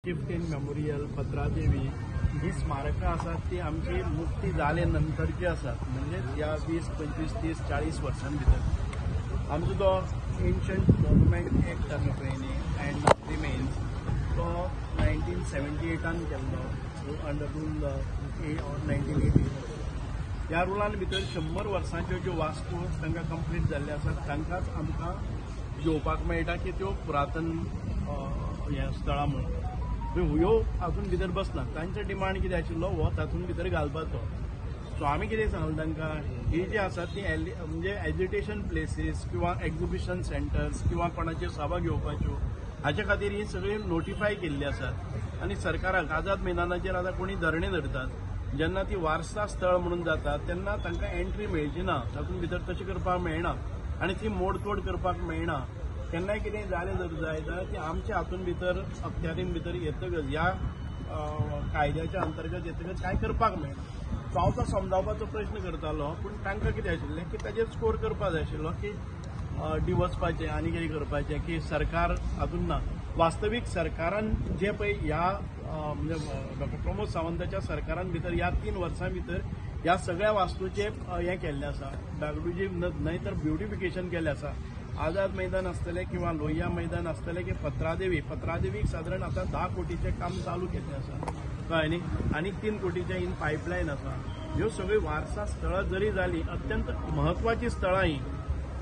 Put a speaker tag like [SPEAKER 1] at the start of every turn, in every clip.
[SPEAKER 1] Gift in memorial Patradevi ही स्मारकां आसात ती आमची मुक्ती जाले नंतरची आसात म्हणजे या 20, 25, 30, 40 वर्सां भितर आमचो जो एन्शंट मॉन्युमेंट एक्ट आसा पळय न्ही एंड रिमेन्स तो 1978 केल्लो अंडर रूल 1980 ह्या रुलान भितर 100 वर्सांच्यो ज्यो वास्तू तांकां कंप्लीट जाल्ले आसात तांकांच आमकां घेवपाक मेळटा की त्यो पुरातन ह्या स्थळां म्हणून ह्यो हातून भितर बसना तांचो डिमांड कितें आशिल्लो हो तातूंत भितर घालपाचो सो आमी कितें सांगलें तांकां ही जी आसात ती म्हणजे एज्युटेशन प्लेसीस किंवा एक्झिबिशन सेंटर्स किंवा कोणाच्यो सभा घेवपाच्यो हाचे खातीर ही सगळी नोटिफाय केल्ली आसात आनी सरकाराक आझाद मैदानाचेर आतां कोणी धरणे धरतात जेन्ना ती वारसा स्थळ म्हणून जाता तेन्ना तांकां एंट्री मेळची ना तातूंत भितर तशें करपाक मेळना आनी ती मोडतोड करपाक मेळना केन्नाय कितें जालें जर जायत ती आमच्या हातून भितर अखत्यारीन भितर येतकच ह्या कायद्याच्या अंतर्गत येतकच कांय करपाक मेळना सो हांव तो समजावपाचो प्रयत्न करतालो पूण तांकां कितें आशिल्लें की ताजेर स्कोर करपाक जाय आशिल्लो की डिवचपाचें आनी कितें करपाचें की सरकार हातून ना वास्तवीक सरकारान जे पळय ह्या म्हणजे डॉक्टर प्रमोद सावंताच्या सरकारान भितर ह्या 3 वर्सां भितर ह्या सगळ्या वास्तूचे हें केल्लें आसा डागडुजी न्हय तर ब्युटिफिकेशन केल्लें आसा आझाद मैदान आसतलें किंवा लोहिया मैदान आसतलें की पत्रादेवीक सादारण आतां 10 कोटीचें काम चालू केल्लें आसा कळ्ळें न्ही आनी 3 कोटीचें इन पायपलायन आसा ह्यो सगळी वारसा स्थळां जरी जाली अत्यंत म्हत्वाची स्थळां ही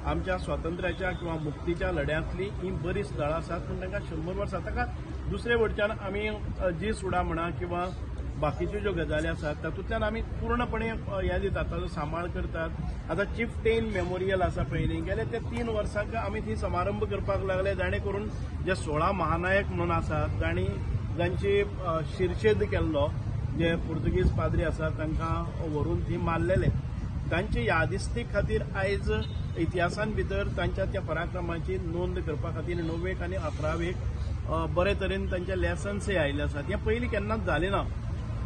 [SPEAKER 1] आमच्या स्वातंत्र्याच्या किंवा मुक्तीच्या लढ्यांतली ही बरी स्थळां आसात पूण तांकां 100 वर्सां ताका दुसरे वटच्यान आमी जी सुडा म्हणा किंवा बाकीच्यो ज्यो गजाली आसात तातूंतल्यान आमी पूर्णपणे हें दितात ताचो सांबाळ करतात आतां चिफ्टेन मेमोरियल आसा पळय न्ही गेल्या त्या 3 वर्सांक आमी थंय समारंभ करपाक लागले जाणे करून जे 16 महानायक म्हणून आसात जांची शिरछेद केल्लो जे पुर्तुगीज पाद्री आसात तांकां व्हरून थंय मारलेले तांचे यादिस्ती खातीर आयज इतिहासान भितर तांच्या त्या पराक्रमाची नोंद करपा खातीर 9वेक आनी 11वेक बरे तरेन तांचे लेसन्सय आयिल्ले आसात हें पयलीं केन्नाच जालें ना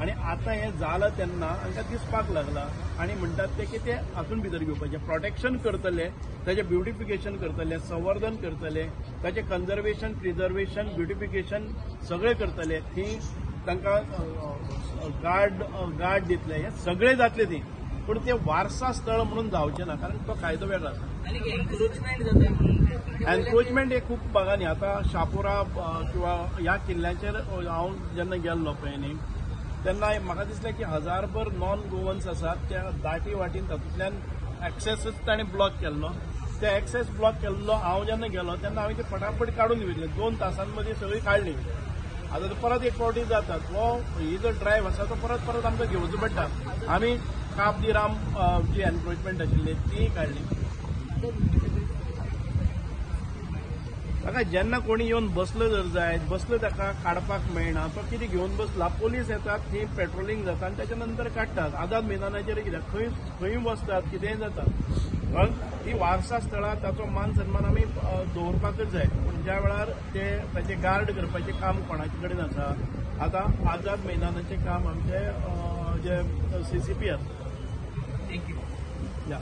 [SPEAKER 1] आनी आतां हें जालां तेन्ना तांकां दिसपाक लागला आनी म्हणटात ते की ते हातून भितर घेवपाचें प्रोटेक्शन करतले ताचें ब्युटिफिकेशन करतले संवर्धन करतले ताचें कन्जर्वेशन प्रिजर्वेशन ब्युटिफिकेशन सगळें करतले थंय तांकां गार्ड दितले हें सगळें जातलें थंय पूण ते वारसा स्थळ म्हणून जावचें ना कारण तो कायदो वेगळो आसा एन्क्रोचमेंट हे खूब भागांनी आतां शापोरा किंवा ह्या किल्ल्याचेर हांव जेन्ना गेल्लो पळय न्ही तेन्ना म्हाका दिसलें की 1000भर नॉन गोवन्स आसात त्या दाटी वाटीन तातूंतल्यान एक्सेसच ताणें ब्लॉक केल्लो ते एक्सेस ब्लॉक केल्लो हांव जेन्ना गेलो तेन्ना हांवें ते फटाफट काडून दिले 2 तासां मदीं सगळी काडली आतां परत एक फावटी जातात हो ही जो ड्रायव्ह आसा तो परत आमकां घेवचो पडटा आमी काब दी राम जी एन्क्रोचमेंट आशिल्ली ती काडली ताका जेन्ना कोणी येवन बसलो जर जायत बसलो ताका काडपाक मेळना तो कितें घेवन बसला पोलीस येतात थंय पेट्रोलिंग जाता आनी त्याच्या नंतर काडटात आझाद मैदानाचेर कित्याक खंय बसतात कितेंय जाता पण ही वारसा स्थळां ताचो मान सन्मान आमी दवरपाकच जाय पूण ज्या वेळार ते ताचे गार्ड करपाचें काम कोणाचे कडेन आसा आतां आझाद मैदानाचें काम आमचे जे CCP आसा.
[SPEAKER 2] थँक्यू.